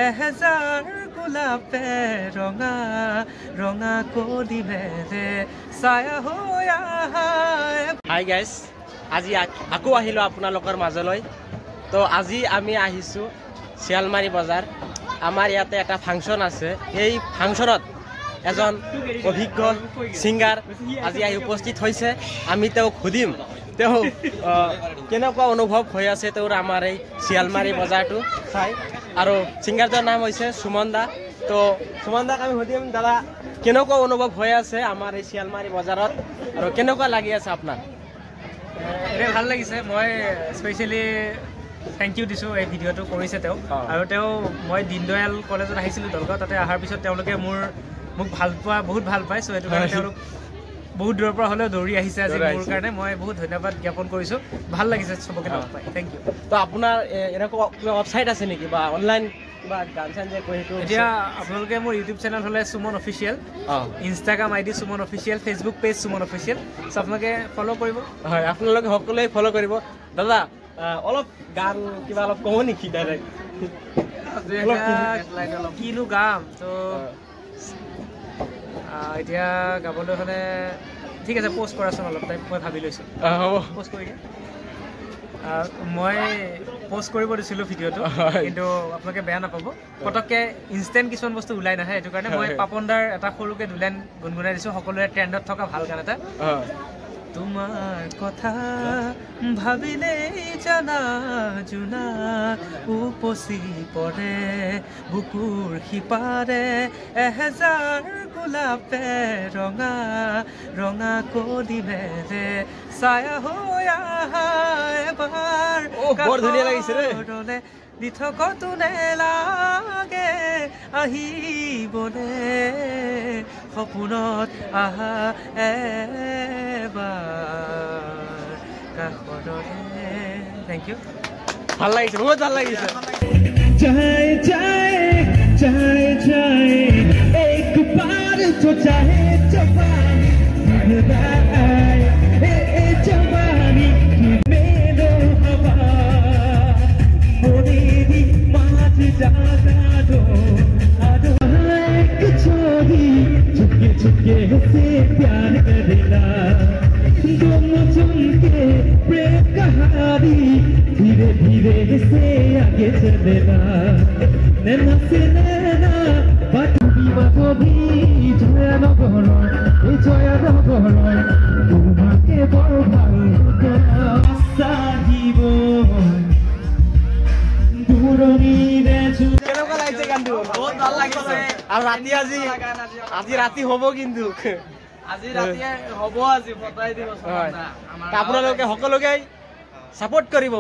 এহেজাৰ গোলাপে ৰঙা ৰঙা কলি মেলে ছায়া হৈ আহা। হাই গাইজ, আজি আকৌ আহিলোঁ আপোনালোকৰ মাজলৈ। তো আজি আমি আহিছোঁ শিয়ালমাৰী বজাৰ। আমাৰ ইয়াতে এটা ফাংচন আছে। এই ফাংচনত এজন অভিজ্ঞ ছিংগাৰ আজি আহি উপস্থিত হৈছে। আমি তেওঁক সুধিম তেওঁ কেনেকুৱা অনুভৱ হৈ আছে তেওঁৰ আমাৰ এই শিয়ালমাৰী বজাৰটো চাই। আৰু ছিংগাৰটোৰ নাম হৈছে সুমন দা। তো সুমন দাক আমি সুধিম, দাদা কেনেকুৱা অনুভৱ হৈ আছে আমাৰ এই শিয়ালমাৰী বজাৰত আৰু কেনেকুৱা লাগি আছে আপোনাৰ? ভাল লাগিছে। মই স্পেচিয়েলি থেংক ইউ দিছোঁ, এই ভিডিঅ'টো কৰিছে তেওঁ। আৰু তেওঁ মই দীনদয়াল কলেজত আহিছিলোঁ দলগাঁও, তাতে অহাৰ পিছত তেওঁলোকে মোক ভাল পোৱা বহুত ভাল পায়। চ' সেইটো কাৰণে তেওঁলোক বহুত দূৰৰ পৰা হ'লেও দৌৰি আহিছে আজি মোৰ কাৰণে। মই বহুত ধন্যবাদ জ্ঞাপন কৰিছোঁ। ভাল লাগিছে চবকে লগ পাই। Thank you. তো আপোনাৰ এনেকুৱা কিবা ৱেবছাইট আছে নেকি বা অনলাইন কিবা গান চান যে কৈ সেইটো? এতিয়া আপোনালোকে মোৰ ইউটিউব চেনেল হ'লে Suman official, Instagram ID Suman official, Facebook page Suman official. চ' আপোনালোকে ফ'ল' কৰিব। হয়, আপোনালোকে সকলোৱে ফ'ল' কৰিব। দাদা অলপ গান কিবা অলপ কওঁ নেকি ডাইৰেক্ট? কিনো গাম? তো এতিয়া গাবলৈ হ'লে ঠিক আছে, প'ষ্ট কৰাচোন অলপ টাইম। মই ভাবি লৈছোঁ হ'ব, প'ষ্ট কৰি দিয়া। মই প'ষ্ট কৰিব দিছিলোঁ ভিডিঅ'টো, কিন্তু আপোনালোকে বেয়া নাপাব। পটককৈ ইনষ্টেণ্ট কিছুমান বস্তু ওলাই নাহে, সেইটো কাৰণে মই পাপন দাৰ এটা সৰুকৈ দুলাইন গুণগুণাই দিছোঁ, সকলোৰে ট্ৰেণ্ডত থকা ভাল গান এটা। তোমাৰ কথা ভাবিলেই জানা জোনা উপচি পৰে বুকুৰ সিপাৰে, এহেজাৰ গোলাপে ৰঙা ৰঙা কলি মেলে ছায়া হৈ আহা এবাৰ। বৰ ধুনীয়া লাগিছে ৰে। দি থকতো নেলাগে আহিবলে সপোনত আহা এবাৰ কাষৰলে। Thank U. ভাল লাগিছে, বহুত ভাল লাগিছে। चाहे चाहे चाहे चाहे एक बार तो चाहे जवानी जवानी की मेलो हवा मोरी माच जाना दो आदो एक छोरी चुपके चुपके से प्यार करना दोनों चुनके प्रेम कहानी धीरे धीरे से आगे चलेना नैना से नैना बातुबी बातुबी जया नगर এই জয়া নগর তোমাকে বড় ভাল সাহিব দূৰণিৰে কেনেকুৱা লাগিছে গানটো? বহুত ভাল লাগিছে। আৰু ৰাতি আজি ৰাতি হ'ব, কিন্তু আজি ৰাতিয়ে হ'ব, আজি ফটাই দিব। আপোনালোকে সকলোকে ছাপোৰ্ট কৰিব।